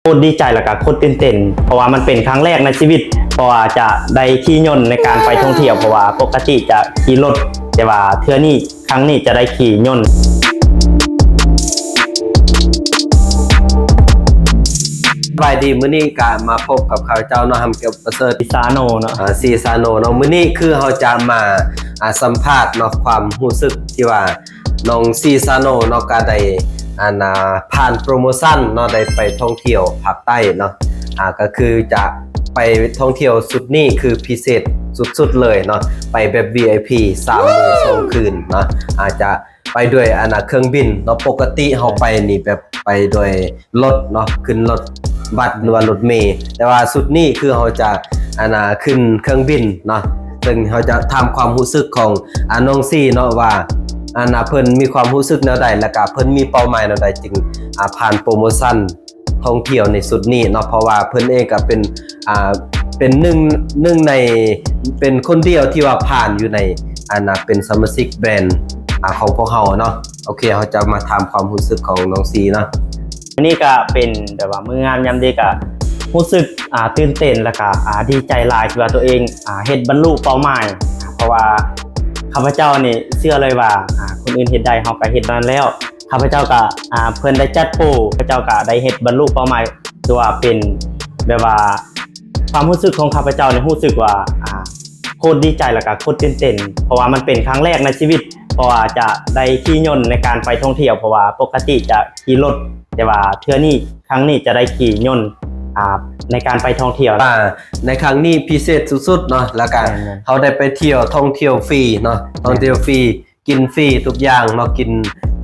โคตรดีใจแล้วก็โคตรตื่นเต้นเพราะว่ามันเป็นครั้งแรกในชีวิตเพราะว่าจะได้ขี่ยนต์ในการไปท่องเที่ยวเพราะว่าปกติจะขี่รถแต่ว่าเทื่อนี้ครั้งนี้จะได้ขี่ยนต์สบายดีมื้อนี้ก็มาพบกับข้าเจ้าเนาะทำเกี่ยวกับประเสริฐซีซาโนเนาะซีซาโนเนาะมื้อนี้คือเราจะมาสัมภาษณ์เนาะความรู้สึกที่ว่าน้องซีซาโนเนาะก็ได้ผ่านโปรโมชั่นเนาะได้ไปท่องเที่ยวภาคใต้เนาะก็คือจะไปท่องเที่ยวสุดนี้คือพิเศษสุดๆเลยเนาะไปแบบ VIP 3 มื้อ 2 คืนเนาะอาจจะไปด้วยเครื่องบินเนาะปกติเฮาไปนี่แบบไปโดยรถเนาะขึ้นรถบัสหรือว่ารถเมล์แต่ว่าสุดนี้คือเราจะขึ้นเครื่องบินเนาะซึ่งเราจะทำความรู้สึกของน้องซี่เนาะว่าเพิ่นมีความรู้สึกแนวใดแล้วก็เพิ่นมีเป้าหมายแนวใดจึงผ่านโปรโมชั่นท่องเที่ยวในสุดนี้เนาะเพราะว่าเพิ่นเองก็เป็นหนึ่งในเป็นคนเดียวที่ว่าผ่านอยู่ในเป็นสมาชิกแบรนด์ของพวกเราเนาะโอเคเราจะมาถามความรู้สึกของน้องซีเนาะนี่ก็เป็นแบบว่ามื้องามยามดีก็รู้สึกตื่นเต้นแล้วก็ดีใจหลายที่ว่าตัวเองเฮ็ดบรรลุเป้าหมายเพราะว่าข้าพเจ้านี่เชื่อเลยว่าคนอื่นเฮ็ดได้เฮาก็เฮ็ดนั้นแล้วข้าพเจ้าก็เพิ่นได้จัดโปรข้าพเจ้าก็ได้เฮ็ดบรรลุเป้าหมายตัวเป็นแบบว่าความรู้สึกของข้าพเจ้านี่รู้สึกว่าโคตรดีใจแล้วก็โคตรตื่นเต้นเพราะว่ามันเป็นครั้งแรกในชีวิตเพราะว่าจะได้ขี่ยนต์ในการไปท่องเที่ยวเพราะว่าปกติจะขี่รถแต่ว่าเทื่อนี้ครั้งนี้จะได้ขี่ยนต์ในการไปท่องเที่ยวในครั้งนี้พิเศษสุดๆเนาะแล้วก็เขาได้ไปเที่ยวท่องเที่ยวฟรีเนาะท่องเที่ยวฟรีกินฟรีทุกอย่างเนาะกิน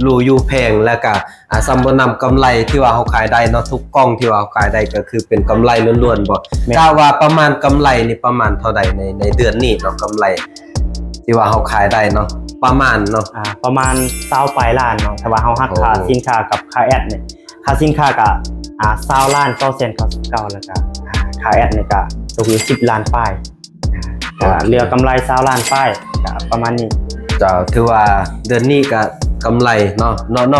หรูอยู่แพงแล้วก็ซัมบนำกำไรที่ว่าเขาขายได้เนาะทุกกล้องที่ว่าเขาขายได้ก็คือเป็นกำไรล้วนๆบ่ถ้าว่าประมาณกำไรนี่ประมาณเท่าใดในเดือนนี้เนาะกำไรที่ว่าเขาขายได้เนาะประมาณเนาะประมาณ20 ปลายล้านเนาะแต่ว่าเขาหักค่าสินค้ากับค่าแอดเนี่ยค่าสินค้าก็20 ล้าน999แล้วก็ค่าแอดเนี่ยก็ตกอยู่10 ล้านป้ายเหลือกำไร20 ล้านป้ายก็ประมาณนี้จะถือว่าเดือนนี้ก็กำไรเนา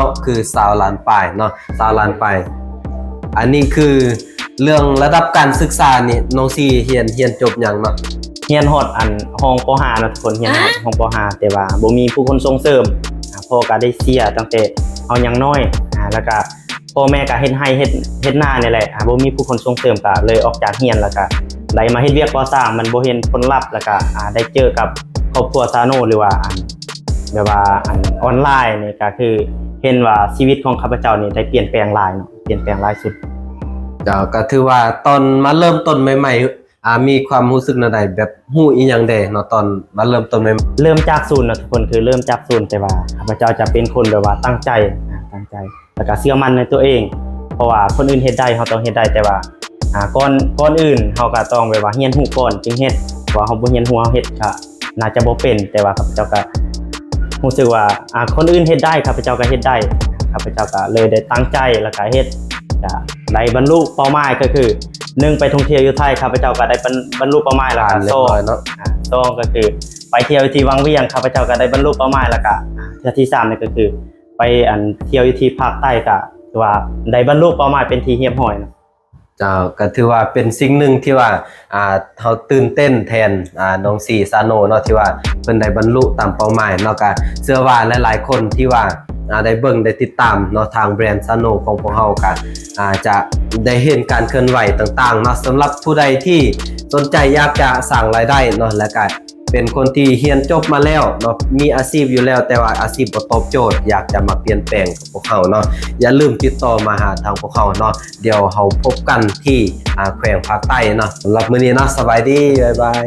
ะคือ20 ล้านป้ายเนาะ20 ล้านป้ายอันนี้คือเรื่องระดับการศึกษานี่น้องซีเรียนจบอย่างเนาะเรียนฮอดห้องป .5 นะทุกคนเรียนฮอดห้องป .5 แต่ว่าบ่มีผู้คนส่งเสริมพ่อก็ได้เสียตั้งแต่เอายังน้อยแล้วก็พ่อแม่ก็เฮ็ดให้เฮ็ดนานี่แหละบ่มีผู้คนส่งเสริมก็เลยออกจากเรียนแล้วก็ได้มาเฮ็ดเวียกก่อสร้างมันบ่เห็นผลลัพธ์แล้วก็ได้เจอกับครอบครัวซาโนหรือว่าแบบว่าออนไลน์นี่ก็คือเห็นว่าชีวิตของข้าพเจ้านี่ได้เปลี่ยนแปลงหลายเนาะเปลี่ยนแปลงหลายสุดก็ถือว่าตอนมาเริ่มต้นใหม่ๆมีความรู้สึกแนวใดแบบฮู้อีหยังแดเนาะตอนมาเริ่มต้นใหม่เริ่มจากศูนย์นะทุกคนคือเริ่มจากศูนย์แต่ว่าข้าพเจ้าจะเป็นคนแบบว่าตั้งใจแล้วก็เชื่อมั่นในตัวเองเพราะว่าคนอื่นเฮ็ดได้เฮาต้องเฮ็ดได้แต่ว่าก่อนอื่นเฮาก็ต้องแบบว่าเรียนรู้ก่อนจึงเฮ็ดว่าเฮาบ่เรียนรู้เฮาเฮ็ดก็น่าจะบ่เป็นแต่ว่าข้าพเจ้าก็รู้สึกว่าคนอื่นเฮ็ดได้ข้าพเจ้าก็เฮ็ดได้ข้าพเจ้าก็เลยได้ตั้งใจแล้วก็เฮ็ดก็ได้บรรลุเป้าหมายก็คือ1ไปท่องเที่ยวอยู่ไทยข้าพเจ้าก็ได้บรรลุเป้าหมายแล้วก็2ก็คือไปเที่ยวที่วังเวียงข้าพเจ้าก็ได้บรรลุเป้าหมายแล้วก็ที่3นี่ก็คือไปเที่ยวอยู่ที่ภาคใต้ก็ว่าได้บรรลุเป้าหมายเป็นที่เรียบร้อยนะก็ถือว่าเป็นสิ่งหนึ่งที่ว่าเฮาตื่นเต้นแทนน้องซีซาโนเนาะที่ว่าเพิ่นได้บรรลุตามเป้าหมายเนาะก็เชื่อว่าหลายๆคนที่ว่าได้เบิ่งได้ติดตามเนาะทางแบรนด์ซาโนของพวกเฮาก็จะได้เห็นการเคลื่อนไหวต่างๆเนาะสำหรับผู้ใดที่สนใจอยากจะสร้างรายได้เนาะและก็เป็นคนที่เรียนจบมาแล้วเนาะมีอาชีพอยู่แล้วแต่ว่าอาชีพบ่ตอบโจทย์อยากจะมาเปลี่ยนแปลงกับพวกเขาเนาะอย่าลืมติดต่อมาหาทางพวกเขาเนาะเดี๋ยวเราพบกันที่แขวงภาคใต้เนาะสำหรับมื้อนี้เนาะสบายดีบ๊ายบาย